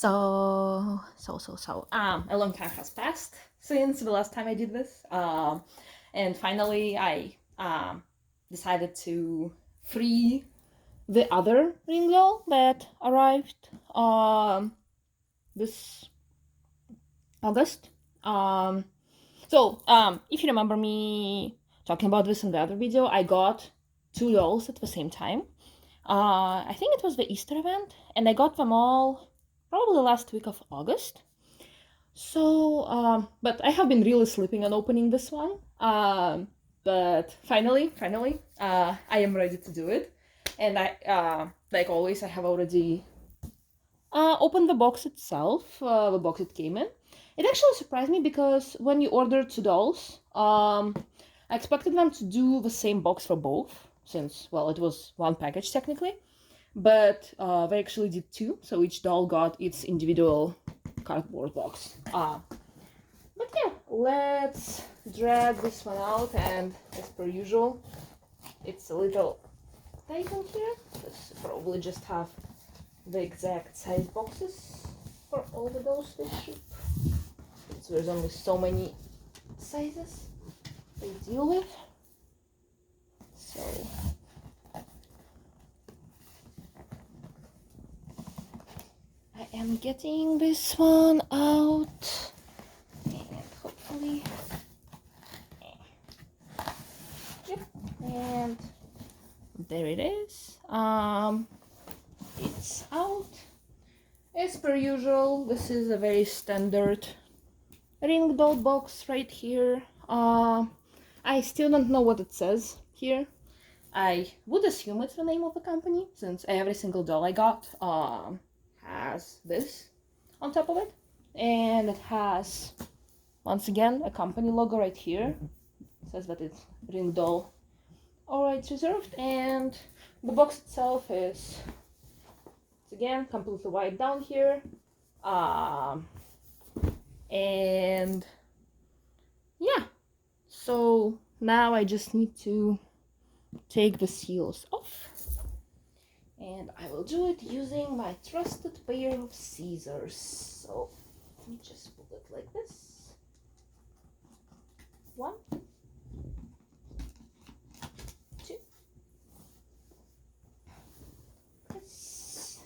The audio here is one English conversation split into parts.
A long time has passed since the last time I did this, and finally I decided to free the other Ringdoll that arrived this August. If you remember me talking about this in the other video, I got two dolls at the same time. I think it was the Easter event, and I got them all probably last week of August. But I have been really sleeping on opening this one. But finally, I am ready to do it. And like always, I have already opened the box itself, the box it came in. It actually surprised me because when you order two dolls, I expected them to do the same box for both, since, well, it was one package technically. But they actually did two, so each doll got its individual cardboard box. But yeah, let's drag this one out, and as per usual, it's a little tight on here, because probably just have the exact size boxes for all the dolls they ship. So there's only so many sizes they deal with. So I am getting this one out, and hopefully, yep, and there it is. It's out. As per usual, this is a very standard Ringdoll box right here. I still don't know what it says here. I would assume it's the name of the company, since every single doll I got has this on top of it, and it has, once again, a company logo right here. It says that it's Ringdoll All Rights Reserved, and the box itself is, again, completely white down here, and yeah, so now I just need to take the seals off, and I will do it using my trusted pair of scissors. So let me just put it like this. One, two, this,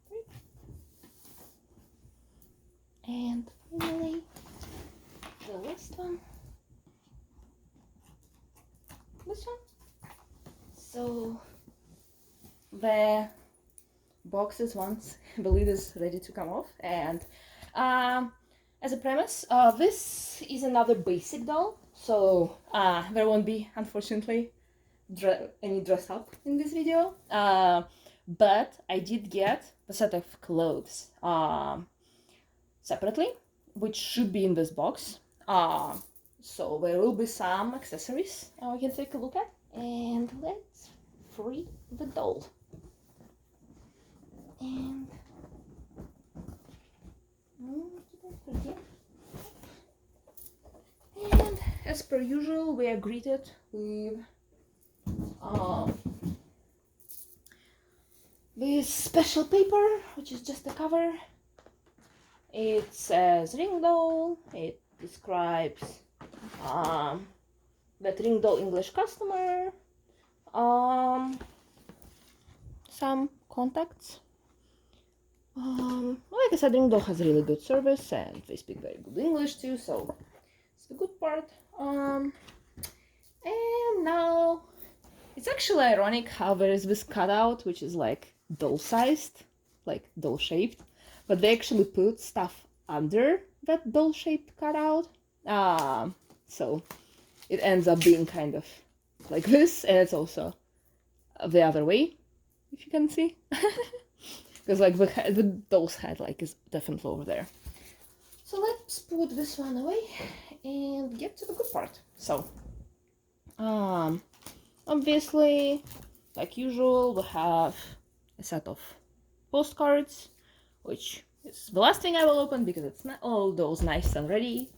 three, and finally the last one, this one. So the box is, once the lid is ready to come off, and as a premise, this is another basic doll, so there won't be, unfortunately, any dress up in this video, but I did get a set of clothes separately, which should be in this box. So there will be some accessories we can take a look at, and let's free the doll. And as per usual, we are greeted with this special paper, which is just a cover. It says Ringdoll. It describes that Ringdoll English customer, some contacts. Like I said, Ringdoll has really good service, and they speak very good English too, so it's the good part. And now it's actually ironic how there is this cutout, which is like doll-sized, like doll-shaped, but they actually put stuff under that doll-shaped cutout. So it ends up being kind of like this, and it's also the other way, if you can see. Because like the doll's head like is definitely over there. So let's put this one away and get to the good part. So obviously, like usual, we have a set of postcards, which is the last thing I will open because it's not all those nice and ready.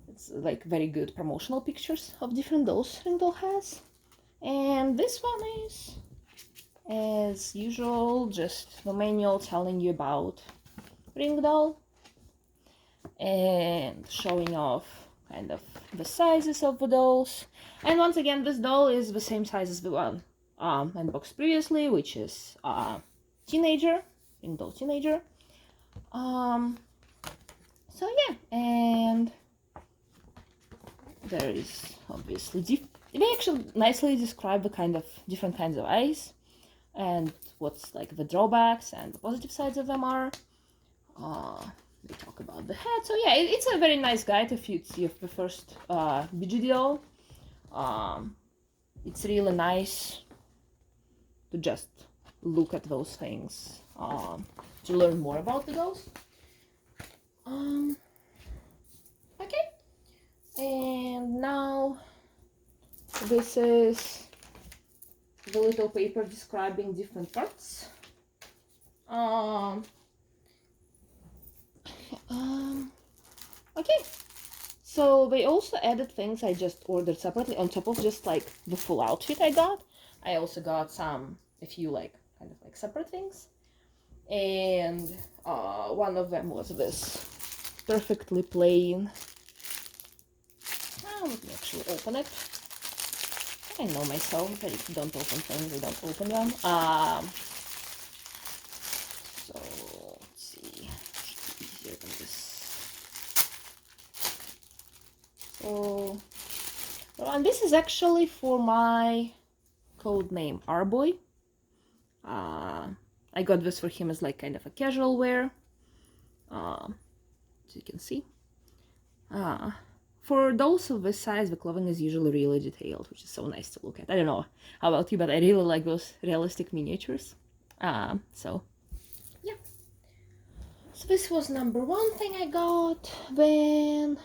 It's like very good promotional pictures of different dolls Ringdoll has. And this one is, as usual, just the manual telling you about Ringdoll and showing off kind of the sizes of the dolls. And once again, this doll is the same size as the one unboxed previously, which is teenager, Ringdoll teenager. So yeah, and there is obviously they actually nicely describe the kind of different kinds of eyes and what's like the drawbacks and the positive sides of them are. They talk about the head. So yeah, it's a very nice guide if it's the first BJD doll. It's really nice to just look at those things to learn more about the dolls. Okay, and now this is the little paper describing different parts. Okay, so they also added things I just ordered separately on top of just like the full outfit I got. I also got a few like kind of like separate things, and one of them was this perfectly plain. Let me actually open it. I know myself that if you don't open things, you don't open them. So let's see, easier than this. So, and this is actually for my code name R-Boy. I got this for him as like kind of a casual wear. As you can see. For dolls of this size, the clothing is usually really detailed, which is so nice to look at. I don't know how about you, but I really like those realistic miniatures. So, yeah. So this was number one thing I got. Then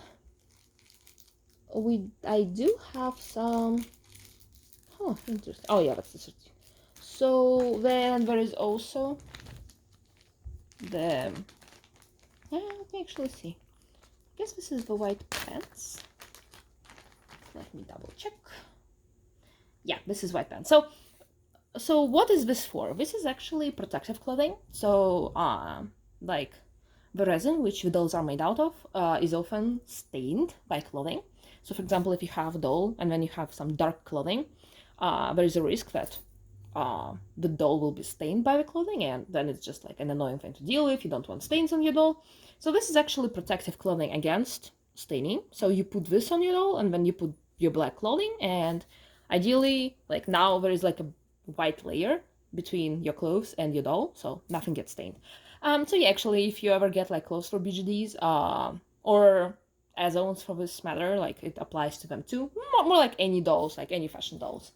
I do have some. Oh, interesting. Oh yeah, that's the certificate. So then there is also the. Let me actually see. I guess this is the white pants. Let me double check. Yeah, this is white pants. So what is this for? This is actually protective clothing. So like the resin which the dolls are made out of is often stained by clothing. So for example, if you have a doll and then you have some dark clothing, there is a risk that the doll will be stained by the clothing, and then it's just like an annoying thing to deal with. You don't want stains on your doll. So this is actually protective clothing against staining. So you put this on your doll and then you put your black clothing, and ideally, like now there is like a white layer between your clothes and your doll, so nothing gets stained. So yeah, actually, if you ever get like clothes for BGDs, or as owns for this matter, like it applies to them too. More like any dolls, like any fashion dolls.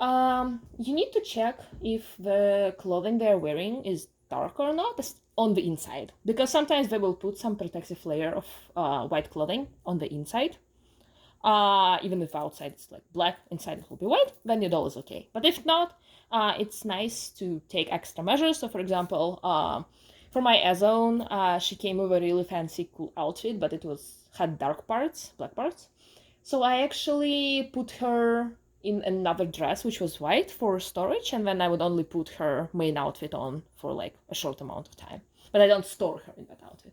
You need to check if the clothing they're wearing is dark or not on the inside, because sometimes they will put some protective layer of white clothing on the inside. Even if outside it's like black, inside it will be white, then your doll is okay. But if not, it's nice to take extra measures. So for example, for my Azone, she came with a really fancy cool outfit, but it had dark parts, black parts. So I actually put her in another dress which was white for storage, and then I would only put her main outfit on for like a short amount of time. But I don't store her in that outfit.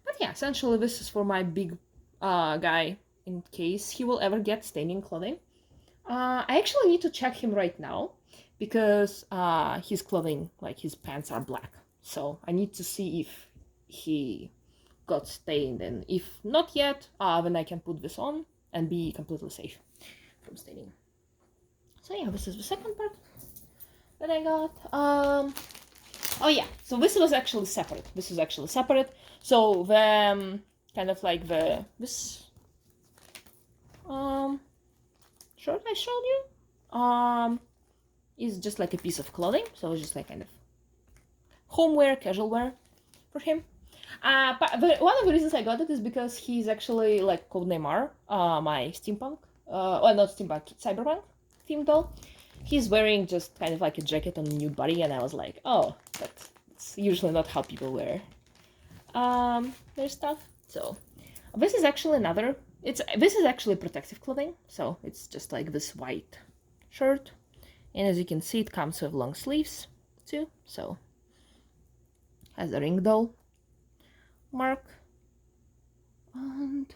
But yeah, essentially this is for my big guy in case he will ever get staining clothing. I actually need to check him right now because his clothing, like his pants, are black. So I need to see if he got stained, and if not yet, then I can put this on and be completely safe from staining. So yeah, this is the second part that I got. Oh yeah, so this was actually separate. So the kind of like this shirt I showed you is just like a piece of clothing. So it's just like kind of homeware, casual wear for him. But one of the reasons I got it is because he's actually like codename R, my steampunk, well not steampunk, cyberpunk themed doll. He's wearing just kind of like a jacket on a nude body, and I was like, oh, that's usually not how people wear their stuff. So this is actually this is actually protective clothing. So it's just like this white shirt. And as you can see, it comes with long sleeves too. So has a Ringdoll mark. And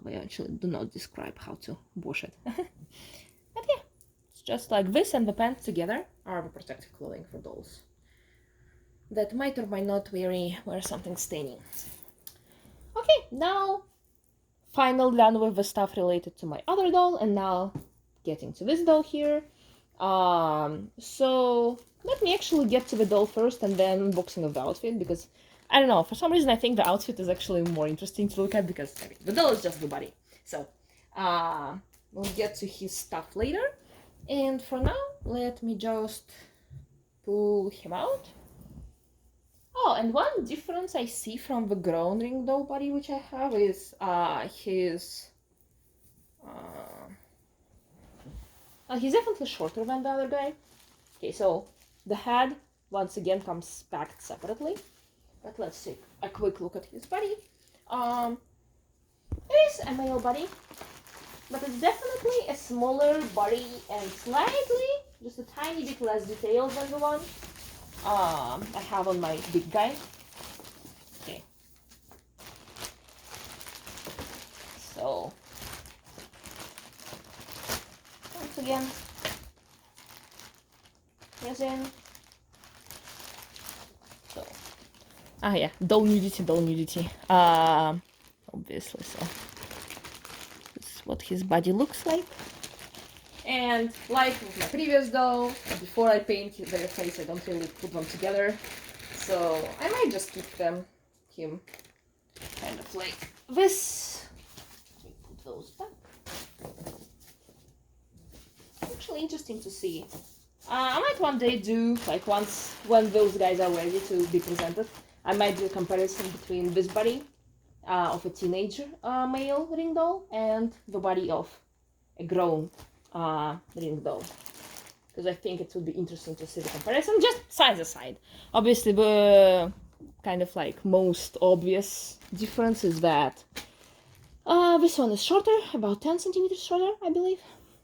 I actually do not describe how to wash it. But yeah, it's just like this, and the pants together are the protective clothing for dolls that might or might not wear something staining. Okay, now finally done with the stuff related to my other doll, and now getting to this doll here. So let me actually get to the doll first and then unboxing of the outfit, because I don't know, for some reason I think the outfit is actually more interesting to look at, because I mean, the doll is just the body. So we'll get to his stuff later, and for now let me just pull him out. Oh, and one difference I see from the grown Ringdoll body which I have is he's definitely shorter than the other guy. Okay, so the head once again comes packed separately, but let's take a quick look at his body. It is a male body, but it's definitely a smaller body and slightly, just a tiny bit less detailed than the one I have on my big guy. Okay. So once again, resin. So yeah, doll nudity. Obviously, so this is what his body looks like. And like with my previous doll, before I paint their face, I don't really put them together. So I might just keep him kind of like this. Let me put those back. Actually interesting to see. I might one day do, like once when those guys are ready to be presented, I might do a comparison between this body of a teenage male Ringdoll and the body of a grown Ringdoll, because I think it would be interesting to see the comparison, just size aside. Obviously the kind of like most obvious difference is that this one is shorter, about 10 centimeters shorter, I believe,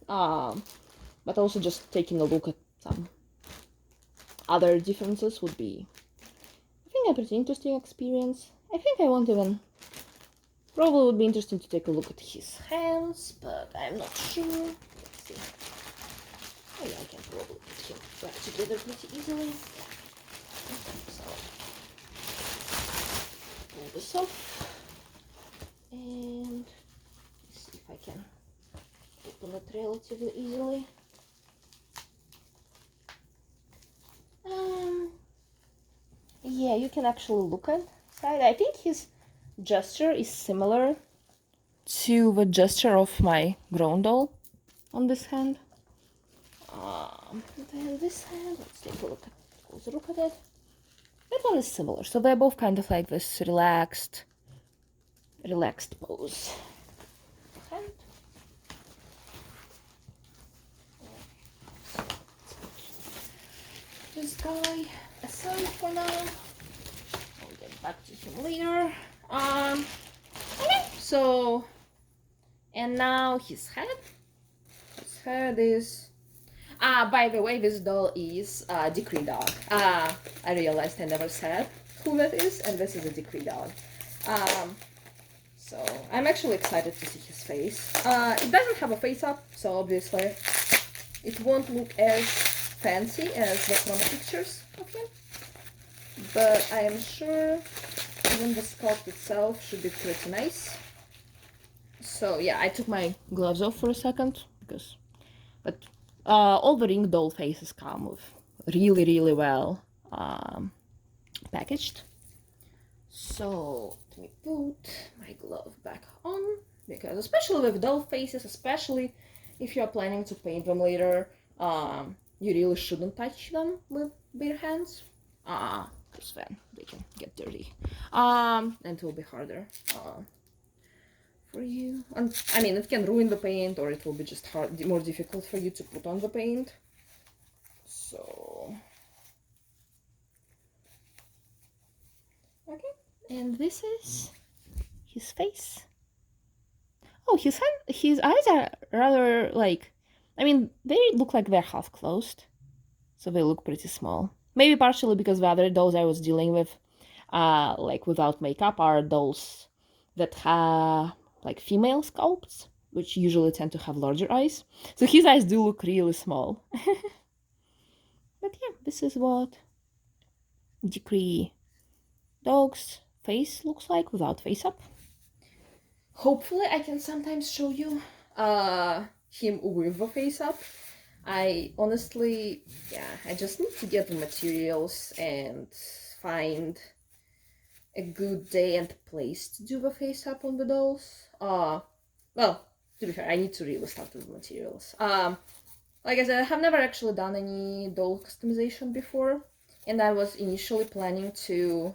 but also just taking a look at some other differences would be, I think, a pretty interesting experience. I think I won't even, probably would be interesting to take a look at his hands, but I'm not sure. Let's see. Oh yeah, I can probably put him back together pretty easily. So, pull this off, and let's see if I can open it relatively easily. Yeah, you can actually look at side. I think his gesture is similar to the gesture of my grown doll on this hand. Then this hand, let's take a closer look at it. That one is similar, so they're both kind of like this relaxed pose. Hand. This guy aside for now. I'll get back to him later. Okay, so, and now his head. His head is, by the way, this doll is a Decree dog. I realized I never said who that is, and this is a Decree dog. So I'm actually excited to see his face. It doesn't have a face up, so obviously it won't look as fancy as the promo pictures of him, but I am sure even the sculpt itself should be pretty nice. So yeah, I took my gloves off for a second, but all the Ringdoll faces come with really well packaged. So let me put my glove back on, because especially with doll faces, especially if you're planning to paint them later, you really shouldn't touch them with bare hands, because then they can get dirty, and it will be harder for you. And I mean, it can ruin the paint, or it will be just more difficult for you to put on the paint. So okay, and this is his face. Oh, his eyes are rather like I mean, they look like they're half closed, so they look pretty small. Maybe partially because the other dolls I was dealing with, like without makeup, are dolls that have like female sculpts, which usually tend to have larger eyes. So his eyes do look really small. But yeah, this is what Decree dog's face looks like without face up. Hopefully I can sometimes show you him with the face up. I honestly, yeah, I just need to get the materials and find a good day and place to do the face up on the dolls. Well, to be fair, I need to really start with the materials. Like I said, I have never actually done any doll customization before, and I was initially planning to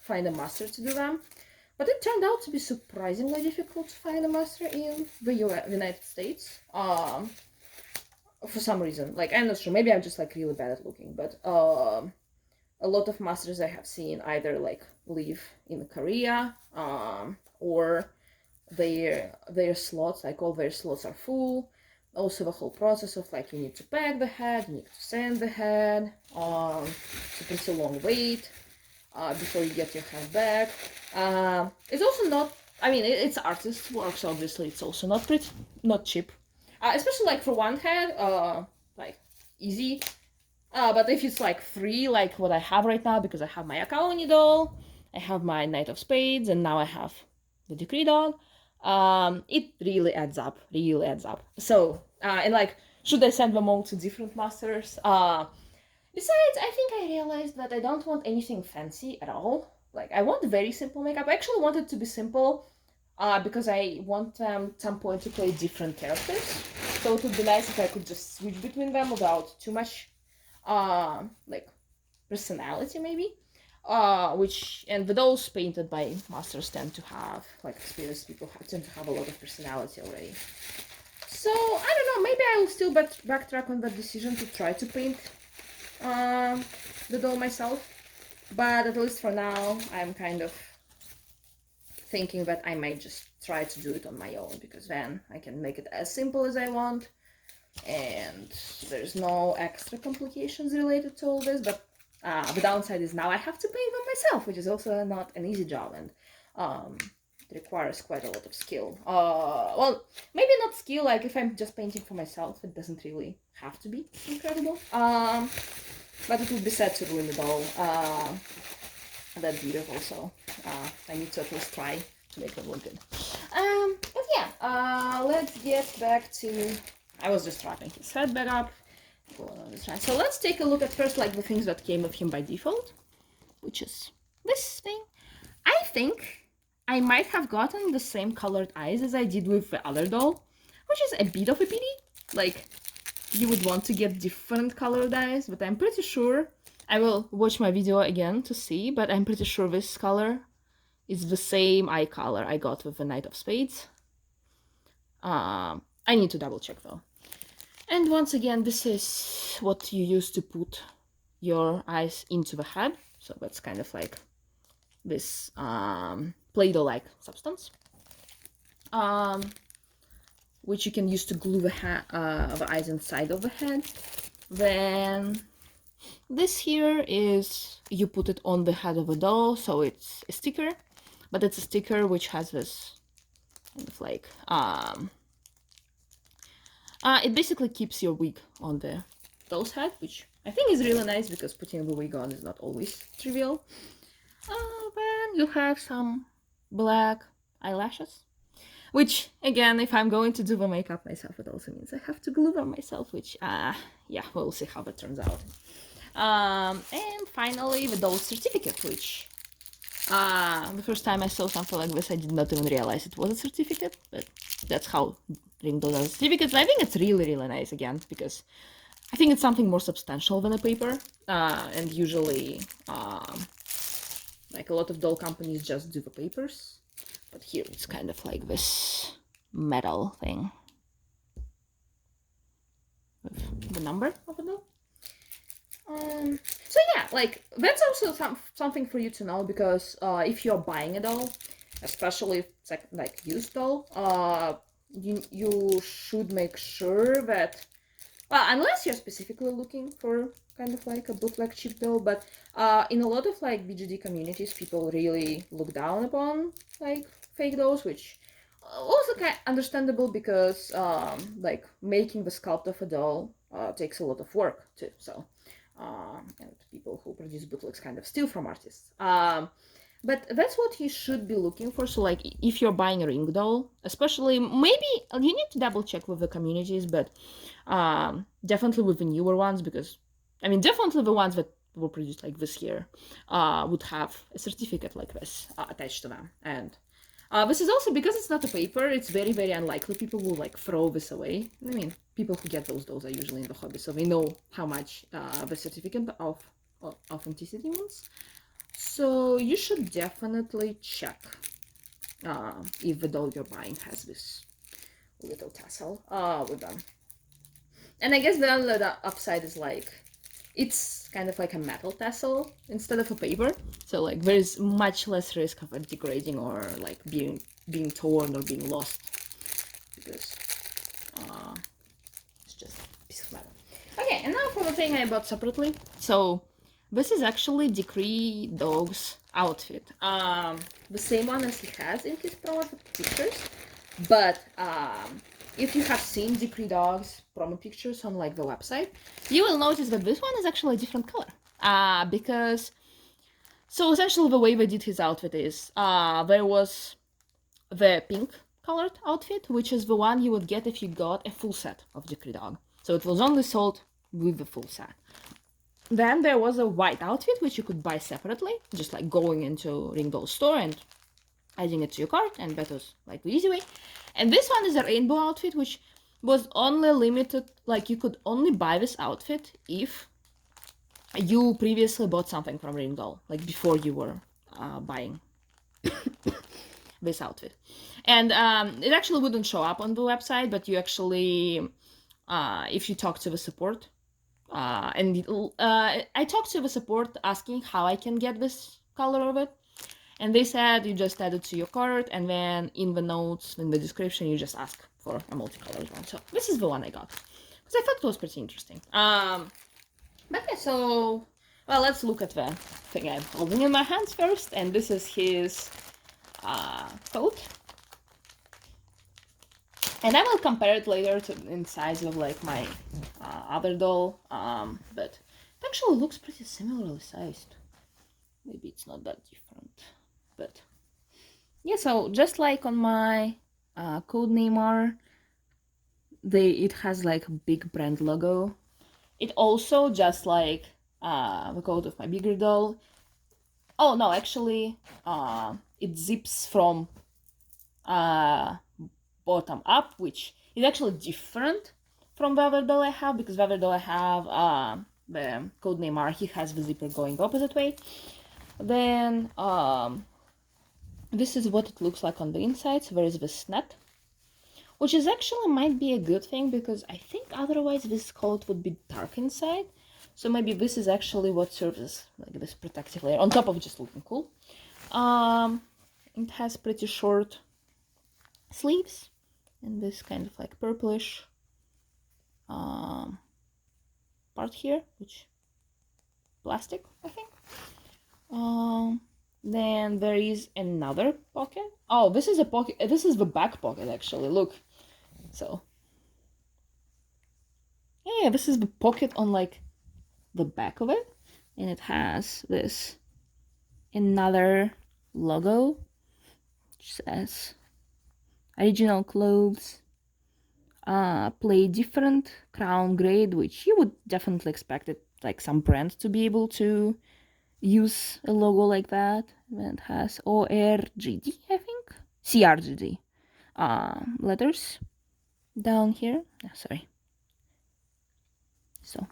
find a master to do them, but it turned out to be surprisingly difficult to find a master in the United States. For some reason, like I'm not sure. Maybe I'm just like really bad at looking, but a lot of masters I have seen either like live in Korea, or their slots, like all their slots are full. Also the whole process of like you need to pack the head, you need to sand the head, it's a pretty long wait before you get your head back. It's also not, I mean, it's artist work, so obviously it's also not cheap. Especially like for one head, like easy. But if it's like free, like what I have right now, because I have my Akaoni doll, I have my Knight of Spades, and now I have the Decree dog, it really adds up, So, and like, should I send them all to different masters? Besides, I think I realized that I don't want anything fancy at all. Like, I want very simple makeup. I actually want it to be simple, because I want them at some point to play different characters. So it would be nice if I could just switch between them without too much like personality, maybe. And those painted by masters tend to have, like experienced people tend to have a lot of personality already. So I don't know, maybe I will still backtrack on that decision to try to paint the doll myself, but at least for now I'm kind of thinking that I might just try to do it on my own, because then I can make it as simple as I want and there's no extra complications related to all this. But the downside is now I have to paint them myself, which is also not an easy job, and it requires quite a lot of skill. Well, maybe not skill, like if I'm just painting for myself, it doesn't really have to be incredible. But it would be sad to ruin the doll. That's beautiful, so I need to at least try to make them look good. But yeah, let's get back to... I was just wrapping his head back up. So let's take a look at first like the things that came with him by default, which is this thing. I think I might have gotten the same colored eyes as I did with the other doll, which is a bit of a pity. Like, you would want to get different colored eyes, but I'm pretty sure... I will watch my video again to see, but I'm pretty sure this color is the same eye color I got with the Knight of Spades. I need to double check though. And once again, this is what you use to put your eyes into the head. So that's kind of like this Play-Doh-like substance, which you can use to glue the eyes inside of the head. Then this here is, you put it on the head of a doll, so it's a sticker, but it's a sticker which has this kind of like, it basically keeps your wig on the doll's head, which I think is really nice because putting the wig on is not always trivial. Then you have some black eyelashes, which again, if I'm going to do the makeup myself, it also means I have to glue them myself, which yeah, we'll see how that turns out. And finally the doll's certificate, which the first time I saw something like this I did not even realize it was a certificate, but that's how Ringdoll does certificates. I think it's really nice, again, because I think it's something more substantial than a paper, and usually like a lot of doll companies just do the papers, but here it's kind of like this metal thing with the number of the doll. So yeah, like that's also something for you to know, because if you're buying a doll, especially if it's like used doll, you should make sure that, well, unless you're specifically looking for kind of like a bootleg cheap doll, but in a lot of like BJD communities, people really look down upon like fake dolls, which also kind of understandable because like making the sculpt of a doll takes a lot of work too. So and people who produce bootlegs kind of steal from artists. But that's what you should be looking for. So like if you're buying a Ringdoll, especially, maybe you need to double check with the communities, but definitely with the newer ones, because I mean definitely the ones that were produced like this year would have a certificate like this attached to them. And this is also because it's not a paper, it's very, very unlikely people will like throw this away. I mean, people who get those dolls are usually in the hobby, so they know how much the certificate of authenticity means. So you should definitely check if the doll you're buying has this little tassel with them. And I guess the other upside is like, it's kind of like a metal tassel instead of a paper. So like there's much less risk of it degrading or like being torn or being lost, because it's just a piece of metal. Okay, and now for the thing I bought separately. So this is actually Decree Dog's outfit. The same one as he has in his promo pictures. But if you have seen Decree Dog's promo pictures on like the website, you will notice that this one is actually a different color. Because so essentially the way they did his outfit is there was the pink colored outfit, which is the one you would get if you got a full set of Decree Dog. So it was only sold with the full set. Then there was a white outfit, which you could buy separately, just like going into Ringdoll store and adding it to your cart, and that was like the easy way. And this one is a rainbow outfit, which was only limited, like you could only buy this outfit if you previously bought something from Ringdoll, like before you were buying this outfit. And it actually wouldn't show up on the website, but you actually, if you talk to the support, I talked to the support asking how I can get this color of it, and they said you just add it to your cart, and then in the notes, in the description, you just ask for a multicolored one. So this is the one I got, because I thought it was pretty interesting. But yeah, so, well, let's look at the thing I'm holding in my hands first, and this is his coat. And I will compare it later to in size of like my other doll, but it actually looks pretty similarly sized. Maybe it's not that different, but yeah. So just like on my codename R, it has like a big brand logo. It also, just like the coat of my bigger doll. Oh no, actually, it zips from bottom up, which is actually different from the other doll I have, because the other doll I have, the codename R, he has the zipper going opposite way. Then this is what it looks like on the inside. So there is this net, which is actually might be a good thing, because I think otherwise this coat would be dark inside. So maybe this is actually what serves as like this protective layer on top of just looking cool. It has pretty short sleeves and this kind of like purplish part here, which plastic, I think. Then there is another pocket. Oh, this is a pocket. This is the back pocket actually. Look, so yeah, this is the pocket on like the back of it, and it has this another logo which says original clothes, play different, crown grade, which you would definitely expect it, like some brand to be able to use a logo like that. And it has ORGD, I think, CRGD letters down here. Oh, sorry. So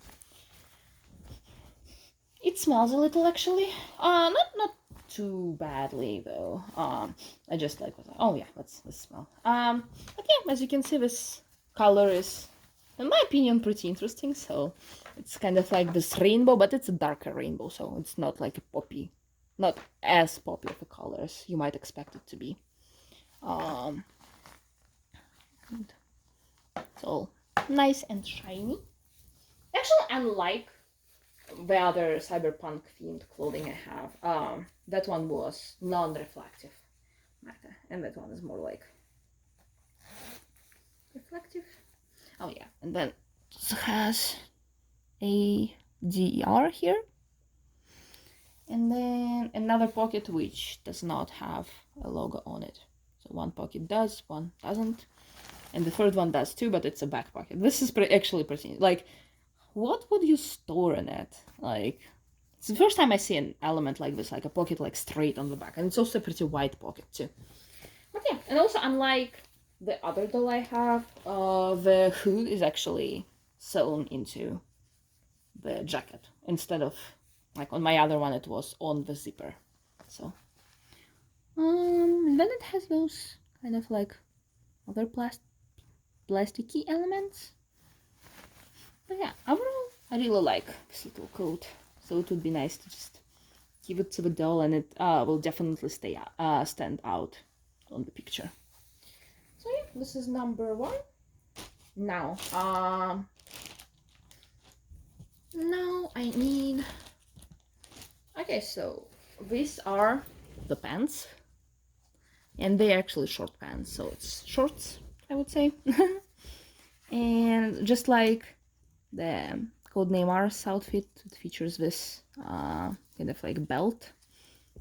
it smells a little actually. Not too badly though. I just like what. Oh yeah, let's smell. But yeah, as you can see, this color is, in my opinion, pretty interesting. So it's kind of like this rainbow, but it's a darker rainbow, so it's not like a poppy, not as poppy of a color as you might expect it to be. And it's all nice and shiny. Actually, unlike the other cyberpunk themed clothing I have, that one was non-reflective matter, and that one is more like reflective. Oh yeah, and then it has a DER here, and then another pocket which does not have a logo on it. So one pocket does, one doesn't, and the third one does too, but it's a back pocket. This is actually pretty, like, what would you store in it? Like, it's the first time I see an element like this, like a pocket like straight on the back, and it's also a pretty wide pocket too. But yeah, and also unlike the other doll I have, the hood is actually sewn into the jacket instead of, like on my other one it was on the zipper. So and then it has those kind of like other plasticky elements. But yeah, overall I really like this little coat, so it would be nice to just give it to the doll, and it will definitely stand out on the picture. So yeah, this is number 1. Now now I need, okay, so these are the pants, and they're actually short pants, so it's shorts, I would say. And just like the Codename R's outfit, it features this kind of like belt,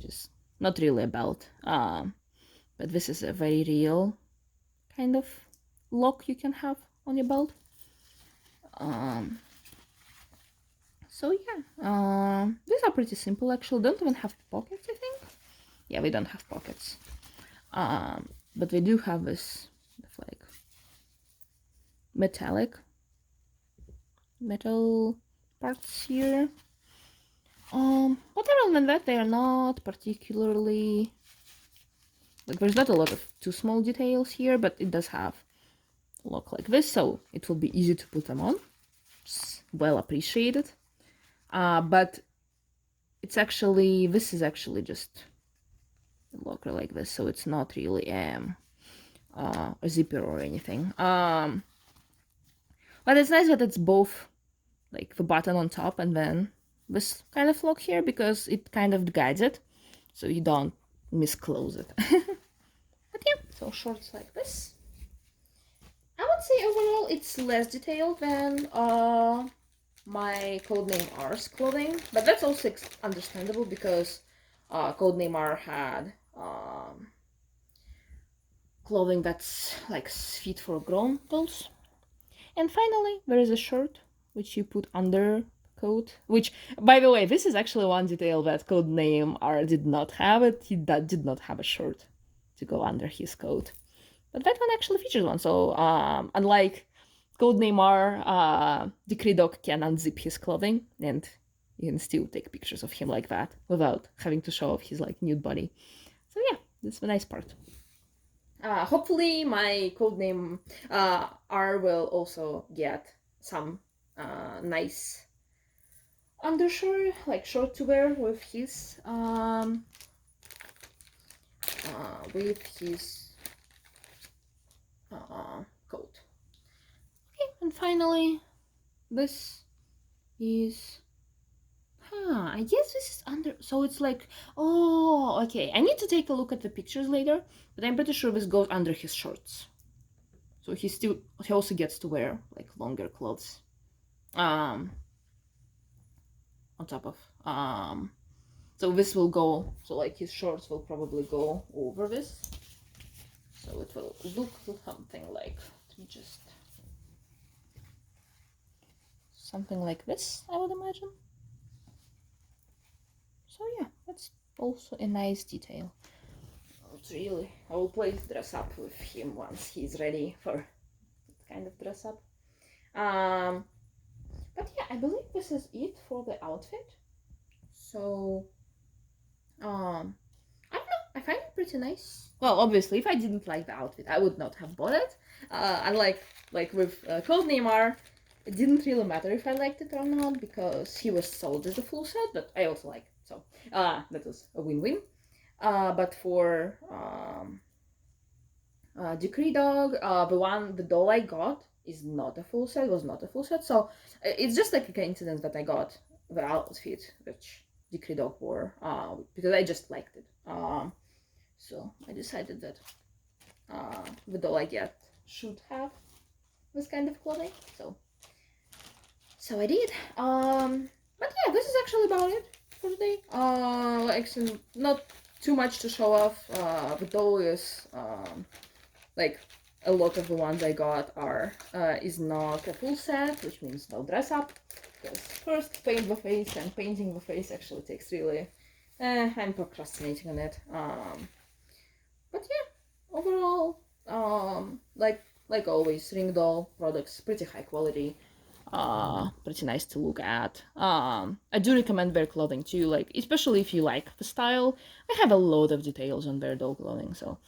just not really a belt, but this is a very real kind of lock you can have on your belt. So yeah, these are pretty simple actually. Don't even have pockets, I think. Yeah, we don't have pockets. But we do have this like metal parts here. But other than that, they are not particularly, like, there's not a lot of too small details here, but it does have a look like this, so it will be easy to put them on. It's well appreciated. But it's actually, this is actually just a locker like this, so it's not really a zipper or anything. But it's nice that it's both like the button on top and then this kind of lock here, because it kind of guides it so you don't misclose it. But yeah, so shorts like this. I would say overall it's less detailed than my Codename R's clothing, but that's also understandable because Codename R had clothing that's like fit for grown dolls. And finally, there is a shirt which you put under coat, which, by the way, this is actually one detail that Codename R did not have. He did not have a shirt to go under his coat, but that one actually features one. So unlike Codename R, Decree Dog can unzip his clothing, and you can still take pictures of him like that without having to show off his like nude body. So yeah, that's the nice part. Hopefully my Codename R will also get some nice undershirt, like short to wear with his coat. Okay, and finally, this is. I guess this is under. So it's like, oh, okay. I need to take a look at the pictures later, but I'm pretty sure this goes under his shorts. So he also gets to wear like longer clothes. On top of so this will go, so like his shorts will probably go over this, so it will look something like, let me just, something like this, I would imagine. So yeah, that's also a nice detail. It's really, I will play dress up with him once he's ready for that kind of dress up. But yeah, I believe this is it for the outfit. So I don't know, I find it pretty nice. Well, obviously, if I didn't like the outfit, I would not have bought it. Unlike like with Codename R, it didn't really matter if I liked it or not because he was sold as a full set, but I also like it, so that was a win-win. But for Decree Dog, the doll I got is not a full set, was not a full set, so it's just like a coincidence that I got the outfit which Decree Dog wore, because I just liked it. So I decided that the doll I get should have this kind of clothing, so I did. But yeah, this is actually about it for today. Like not too much to show off. The doll is like a lot of the ones I got are is not a full set, which means no dress up. Because first paint the face, and painting the face actually takes really. I'm procrastinating on it. But yeah, overall, like always, Ringdoll products pretty high quality. Pretty nice to look at. I do recommend their clothing too, like especially if you like the style. I have a lot of details on their doll clothing, so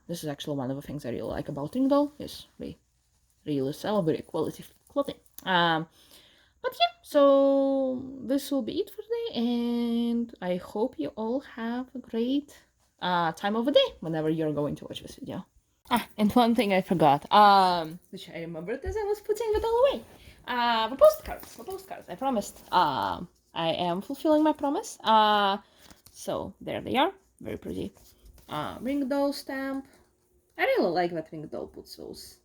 this is actually one of the things I really like about Ringdoll, is they really sell very quality clothing. But yeah, so this will be it for today, and I hope you all have a great time of the day whenever you're going to watch this video. And one thing I forgot, which I remembered as I was putting it all away. The postcards, I promised. I am fulfilling my promise. So there they are, very pretty. Ringdoll stamp. I really like that Ringdoll puts those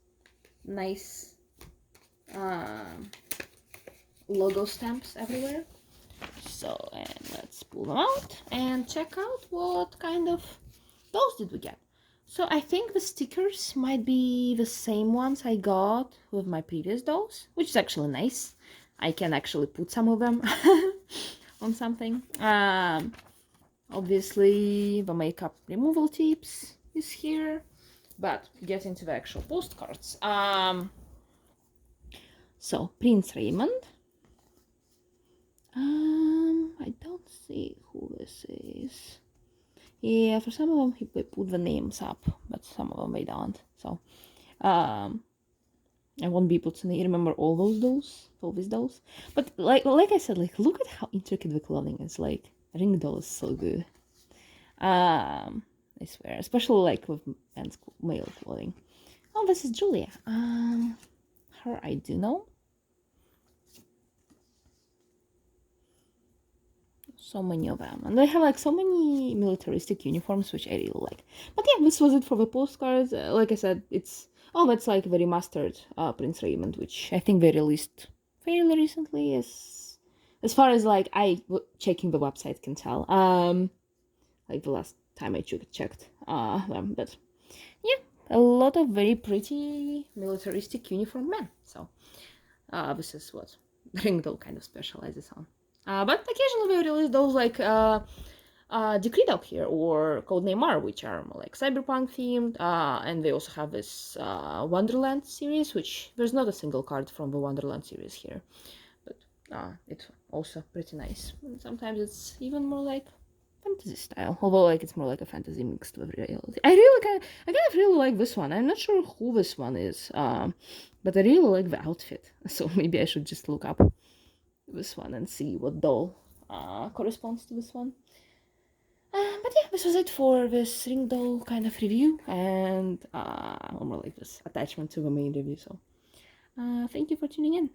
nice logo stamps everywhere. So, and let's pull them out and check out what kind of dolls did we get. So I think the stickers might be the same ones I got with my previous dolls, which is actually nice. I can actually put some of them on something. Obviously the makeup removal tips is here, but getting to the actual postcards. So Prince Raymond. I don't see who this is. Yeah, for some of them he put the names up, but some of them they don't. So, I won't be able to remember all these dolls. But like I said, like look at how intricate the clothing is. Like Ringdoll is so good. I swear, especially like with male clothing. Oh, this is Julia. Her I do know. So many of them, and they have like so many militaristic uniforms, which I really like. But yeah, this was it for the postcards. Like I said, that's like the remastered Prince Raymond, which I think they released fairly recently, as far as like checking the website can tell. Like the last time I checked them, but yeah, a lot of very pretty militaristic uniform men. So this is what Ringdoll kind of specializes on. But occasionally we release those like Decree Dog here or Codename R, which are more like cyberpunk themed, and they also have this Wonderland series, which there's not a single card from the Wonderland series here, but it's also pretty nice. And sometimes it's even more like fantasy style, although like it's more like a fantasy mixed with reality. I kind of really like this one. I'm not sure who this one is, but I really like the outfit, so maybe I should just look up this one and see what doll corresponds to this one. But yeah, this was it for this Ringdoll kind of review, and more like this attachment to the main review. So thank you for tuning in.